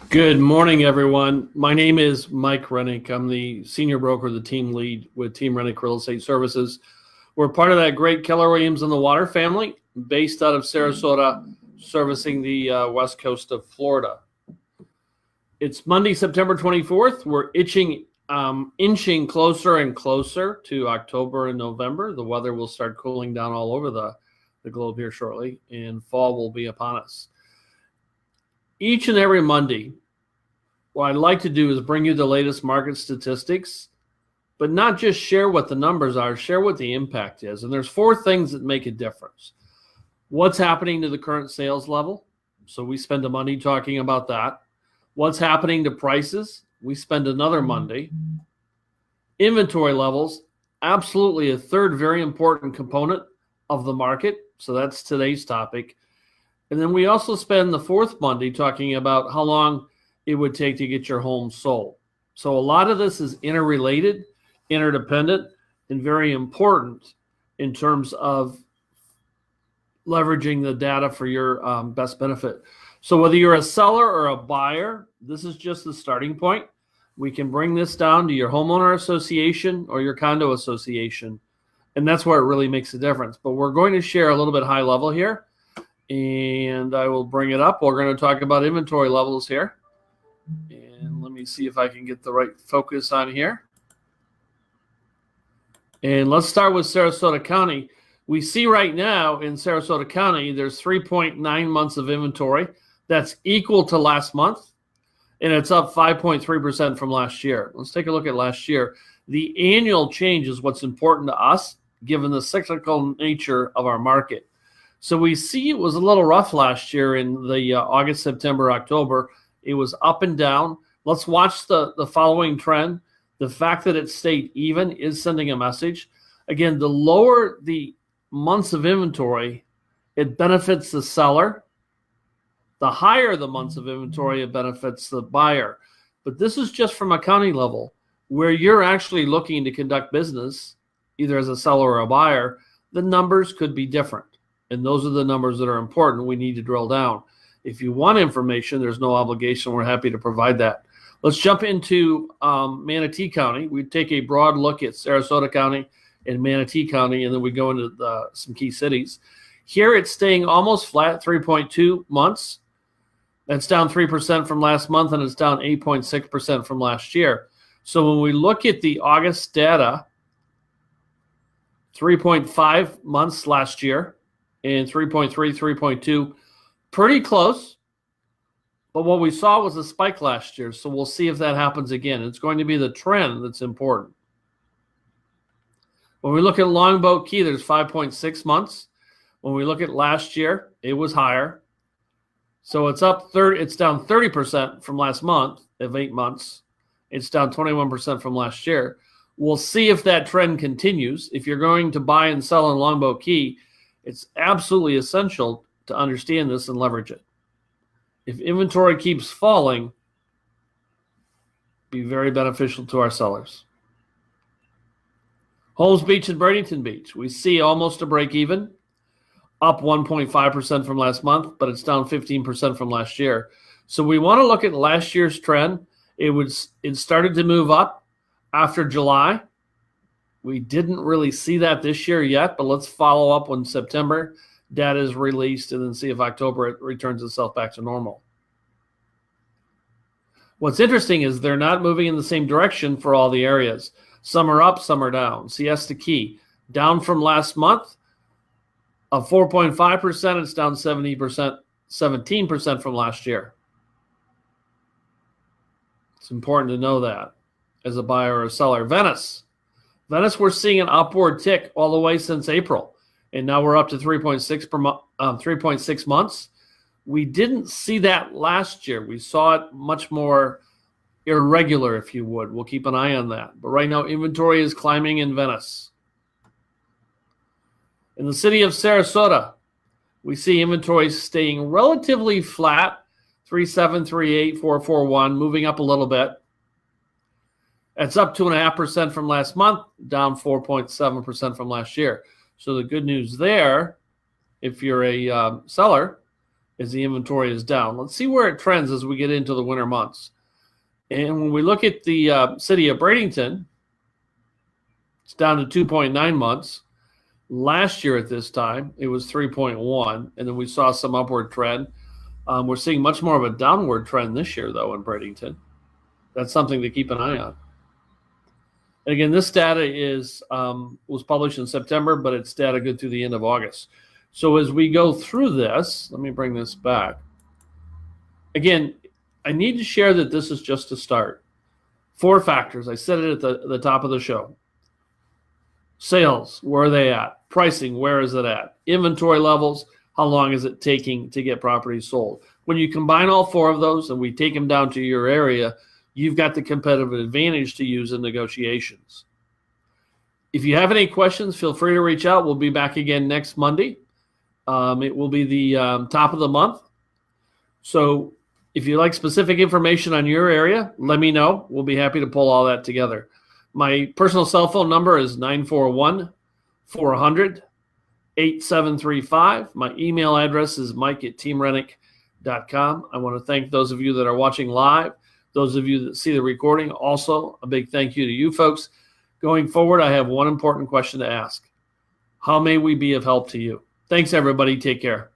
Good morning, everyone. My name is Mike Rennick. I'm the senior broker, the team lead with Team Rennick Real Estate Services. We're part of that great Keller Williams and the Water family, based out of Sarasota, servicing the west coast of Florida. It's Monday, September 24th. We're inching closer and closer to October and November. The weather will start cooling down all over the globe here shortly, and fall will be upon us. Each and every Monday, what I'd like to do is bring you the latest market statistics, but not just share what the numbers are, share what the impact is. And there's four things that make a difference. What's happening to the current sales level? So we spend a Monday talking about that. What's happening to prices? We spend another Monday. Inventory levels, absolutely a third very important component of the market. So that's today's topic. And then we also spend the fourth Monday talking about how long it would take to get your home sold. So a lot of this is interrelated, interdependent, and very important in terms of leveraging the data for your best benefit. So whether you're a seller or a buyer, this is just the starting point. We can bring this down to your homeowner association or your condo association, and that's where it really makes a difference. But we're going to share a little bit high level here, and I will bring it up. We're going to talk about inventory levels here. And let me see if I can get the right focus on here. And let's start with Sarasota County. We see right now in Sarasota County, there's 3.9 months of inventory. That's equal to last month, and it's up 5.3% from last year. Let's take a look at last year. The annual change is what's important to us, given the cyclical nature of our market. So we see it was a little rough last year in the August, September, October. It was up and down. Let's watch the following trend. The fact that it stayed even is sending a message. Again, the lower the months of inventory, it benefits the seller. The higher the months of inventory, it benefits the buyer. But this is just from a county level where you're actually looking to conduct business, either as a seller or a buyer. The numbers could be different. And those are the numbers that are important. We need to drill down. If you want information, there's no obligation. We're happy to provide that. Let's jump into Manatee County. We take a broad look at Sarasota County and Manatee County, and then we go into some key cities. Here it's staying almost flat, 3.2 months. That's down 3% from last month, and it's down 8.6% from last year. So when we look at the August data, 3.5 months last year, and 3.3, 3.2, pretty close. But what we saw was a spike last year, so we'll see if that happens again. It's going to be the trend that's important. When we look at Longboat Key, there's 5.6 months. When we look at last year, it was higher. So it's down 30% from last month of 8 months. It's down 21% from last year. We'll see if that trend continues. If you're going to buy and sell in Longboat Key, it's absolutely essential to understand this and leverage it. If inventory keeps falling, be very beneficial to our sellers. Holmes Beach and Bradenton Beach, we see almost a break even, up 1.5% from last month, but it's down 15% from last year. So we want to look at last year's trend. It started to move up after July. We didn't really see that this year yet, but let's follow up when September data is released and then see if October it returns itself back to normal. What's interesting is they're not moving in the same direction for all the areas. Some are up, some are down. Siesta Key, down from last month of 4.5%. It's down 17% from last year. It's important to know that as a buyer or a seller. Venice, we're seeing an upward tick all the way since April, and now we're up to 3.6 months. We didn't see that last year. We saw it much more irregular, if you would. We'll keep an eye on that. But right now, inventory is climbing in Venice. In the city of Sarasota, we see inventory staying relatively flat, 3.7, 3.8, 4.41, moving up a little bit. It's up 2.5% from last month, down 4.7% from last year. So the good news there, if you're a seller, as the inventory is down. Let's see where it trends as we get into the winter months. And when we look at the city of Bradenton, it's down to 2.9 months. Last year at this time, it was 3.1, and then we saw some upward trend. We're seeing much more of a downward trend this year, though, in Bradenton. That's something to keep an eye on. And again, this data was published in September, but it's data good through the end of August. So as we go through this, let me bring this back. Again, I need to share that this is just a start. 4 factors. I said it at the top of the show. Sales, where are they at? Pricing, where is it at? Inventory levels, how long is it taking to get properties sold? When you combine all 4 of those and we take them down to your area, you've got the competitive advantage to use in negotiations. If you have any questions, feel free to reach out. We'll be back again next Monday. It will be the top of the month. So if you like specific information on your area, let me know. We'll be happy to pull all that together. My personal cell phone number is 941-400-8735. My email address is mike@teamrenick.com. I want to thank those of you that are watching live, those of you that see the recording. Also, a big thank you to you folks. Going forward, I have one important question to ask. How may we be of help to you? Thanks, everybody. Take care.